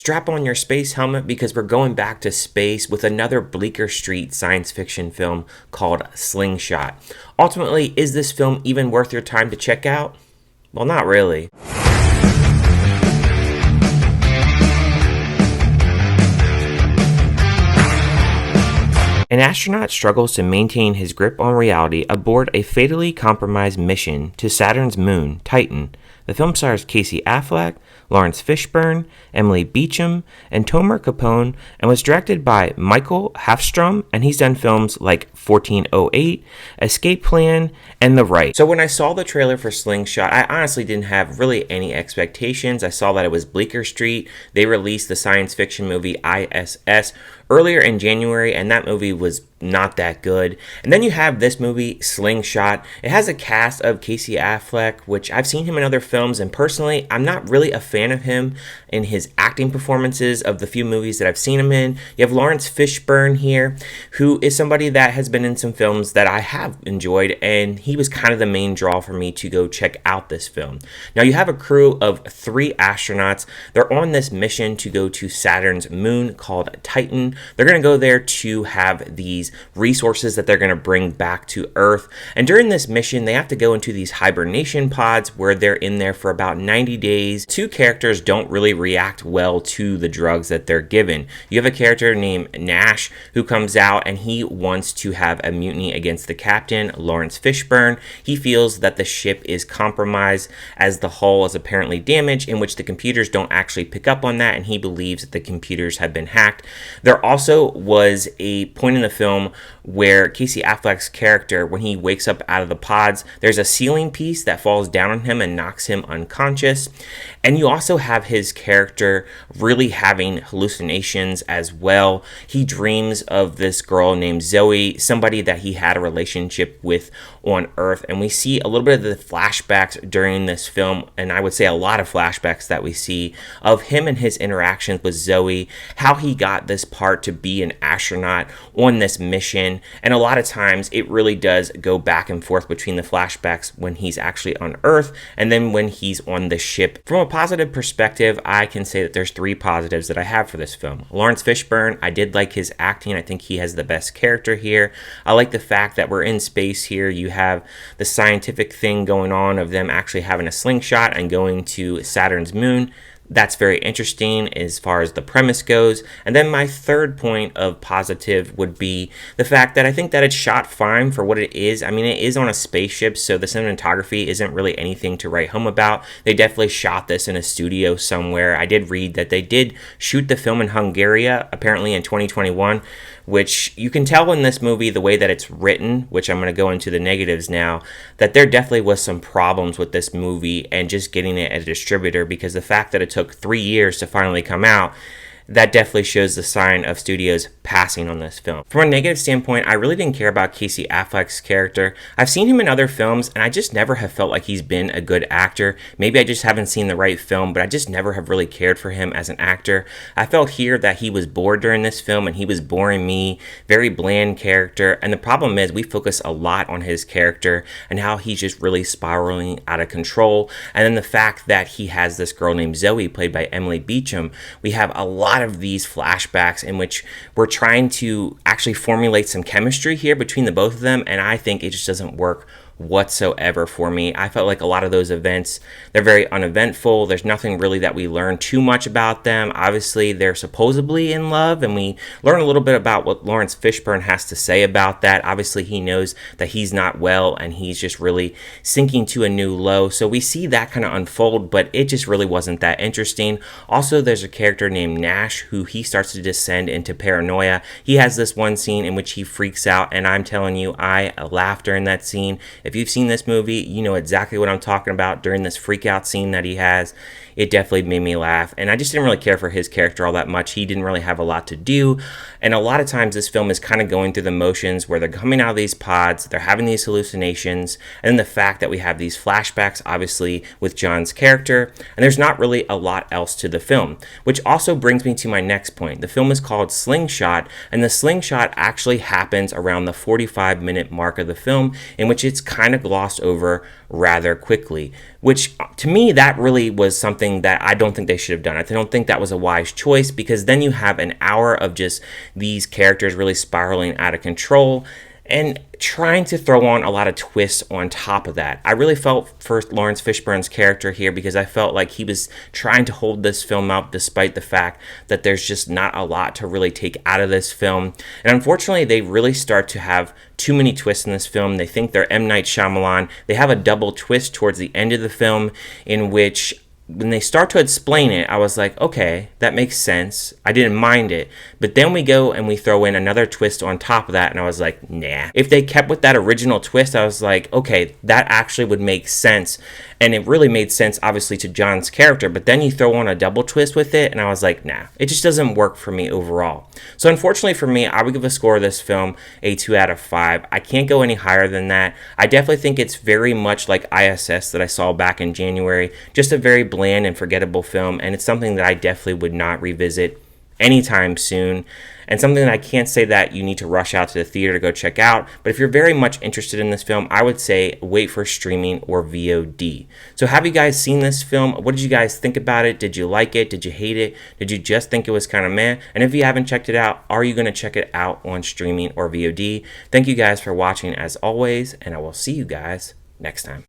Strap on your space helmet because we're going back to space with another Bleecker Street science fiction film called Slingshot. Ultimately, is this film even worth your time to check out? Well, not really. An astronaut struggles to maintain his grip on reality aboard a fatally compromised mission to Saturn's moon, Titan. The film stars Casey Affleck, Laurence Fishburne, Emily Beecham, and Tomer Capone, and was directed by Mikael Håfström, and he's done films like 1408, Escape Plan, and The Right. So when I saw the trailer for Slingshot, I honestly didn't have really any expectations. I saw that it was Bleecker Street. They released the science fiction movie ISS earlier in January, and that movie was not that good. And then you have this movie, Slingshot. It has a cast of Casey Affleck, which I've seen him in other films, and personally, I'm not really a fan of him in his acting performances of the few movies that I've seen him in. You have Laurence Fishburne here, who is somebody that has been in some films that I have enjoyed, and he was kind of the main draw for me to go check out this film. Now, you have a crew of 3 astronauts. They're on this mission to go to Saturn's moon called Titan. They're going to go there to have these resources that they're going to bring back to Earth. And during this mission, they have to go into these hibernation pods where they're in there for about 90 days. 2 characters don't really react well to the drugs that they're given. You have a character named Nash who comes out and he wants to have a mutiny against the captain, Laurence Fishburne. He feels that the ship is compromised as the hull is apparently damaged, in which the computers don't actually pick up on that, and he believes that the computers have been hacked. There also was a point in the film where Casey Affleck's character, when he wakes up out of the pods, there's a ceiling piece that falls down on him and knocks him unconscious. And you also have his character really having hallucinations as well. He dreams of this girl named Zoe, somebody that he had a relationship with on Earth. And we see a little bit of the flashbacks during this film, and I would say a lot of flashbacks that we see of him and his interactions with Zoe, how he got this part to be an astronaut on this mission. And a lot of times it really does go back and forth between the flashbacks when he's actually on Earth and then when he's on the ship. From a positive perspective, I can say that there's 3 positives that I have for this film. Laurence Fishburne, I did like his acting. I think he has the best character here. I like the fact that we're in space here. You have the scientific thing going on of them actually having a slingshot and going to Saturn's moon. That's very interesting as far as the premise goes. And then my third point of positive would be the fact that I think that it's shot fine for what it is. I mean, it is on a spaceship, so the cinematography isn't really anything to write home about. They definitely shot this in a studio somewhere. I did read that they did shoot the film in Hungary, apparently in 2021, which you can tell in this movie, the way that it's written, which I'm going to go into the negatives now, that there definitely was some problems with this movie and just getting it at a distributor, because the fact that it took 3 years to finally come out, that definitely shows the sign of studios passing on this film. From a negative standpoint, I really didn't care about Casey Affleck's character. I've seen him in other films, and I just never have felt like he's been a good actor. Maybe I just haven't seen the right film, but I just never have really cared for him as an actor. I felt here that he was bored during this film, and he was boring me. Very bland character, and the problem is we focus a lot on his character and how he's just really spiraling out of control. And then the fact that he has this girl named Zoe, played by Emily Beecham. We have a lot of these flashbacks in which we're trying to actually formulate some chemistry here between the both of them, and I think it just doesn't work whatsoever for me. I felt like a lot of those events, they're very uneventful. There's nothing really that we learn too much about them. Obviously, they're supposedly in love, and we learn a little bit about what Laurence Fishburne has to say about that. Obviously, he knows that he's not well, and he's just really sinking to a new low. So we see that kind of unfold, but it just really wasn't that interesting. Also, there's a character named Nash who he starts to descend into paranoia. He has this one scene in which he freaks out, and I'm telling you, I laughed during that scene. If you've seen this movie, you know exactly what I'm talking about during this freak out scene that he has. It definitely made me laugh, and I just didn't really care for his character all that much. He didn't really have a lot to do, and a lot of times this film is kind of going through the motions where they're coming out of these pods, they're having these hallucinations, and then the fact that we have these flashbacks, obviously, with John's character, and there's not really a lot else to the film, which also brings me to my next point. The film is called Slingshot, and the slingshot actually happens around the 45-minute mark of the film, in which it's kind kind of glossed over rather quickly, which to me, that really was something that I don't think they should have done. I don't think that was a wise choice, because then you have an hour of just these characters really spiraling out of control and trying to throw on a lot of twists on top of that. I really felt for Laurence Fishburne's character here, because I felt like he was trying to hold this film up despite the fact that there's just not a lot to really take out of this film. And unfortunately, they really start to have too many twists in this film. They think they're M. Night Shyamalan. They have a double twist towards the end of the film in which, when they start to explain it, I was like, okay, that makes sense. I didn't mind it. But then we go and we throw in another twist on top of that, and I was like, nah. If they kept with that original twist, I was like, okay, that actually would make sense. And it really made sense, obviously, to John's character. But then you throw on a double twist with it, and I was like, nah. It just doesn't work for me overall. So unfortunately for me, I would give a score of this film a 2 out of 5. I can't go any higher than that. I definitely think it's very much like ISS that I saw back in January. Just a very bland and forgettable film, and it's something that I definitely would not revisit anytime soon, and something that I can't say that you need to rush out to the theater to go check out. But if you're very much interested in this film, I would say wait for streaming or VOD. So have you guys seen this film? What did you guys think about it? Did you like it? Did you hate it? Did you just think it was kind of meh? And if you haven't checked it out, are you going to check it out on streaming or VOD? Thank you guys for watching as always, and I will see you guys next time.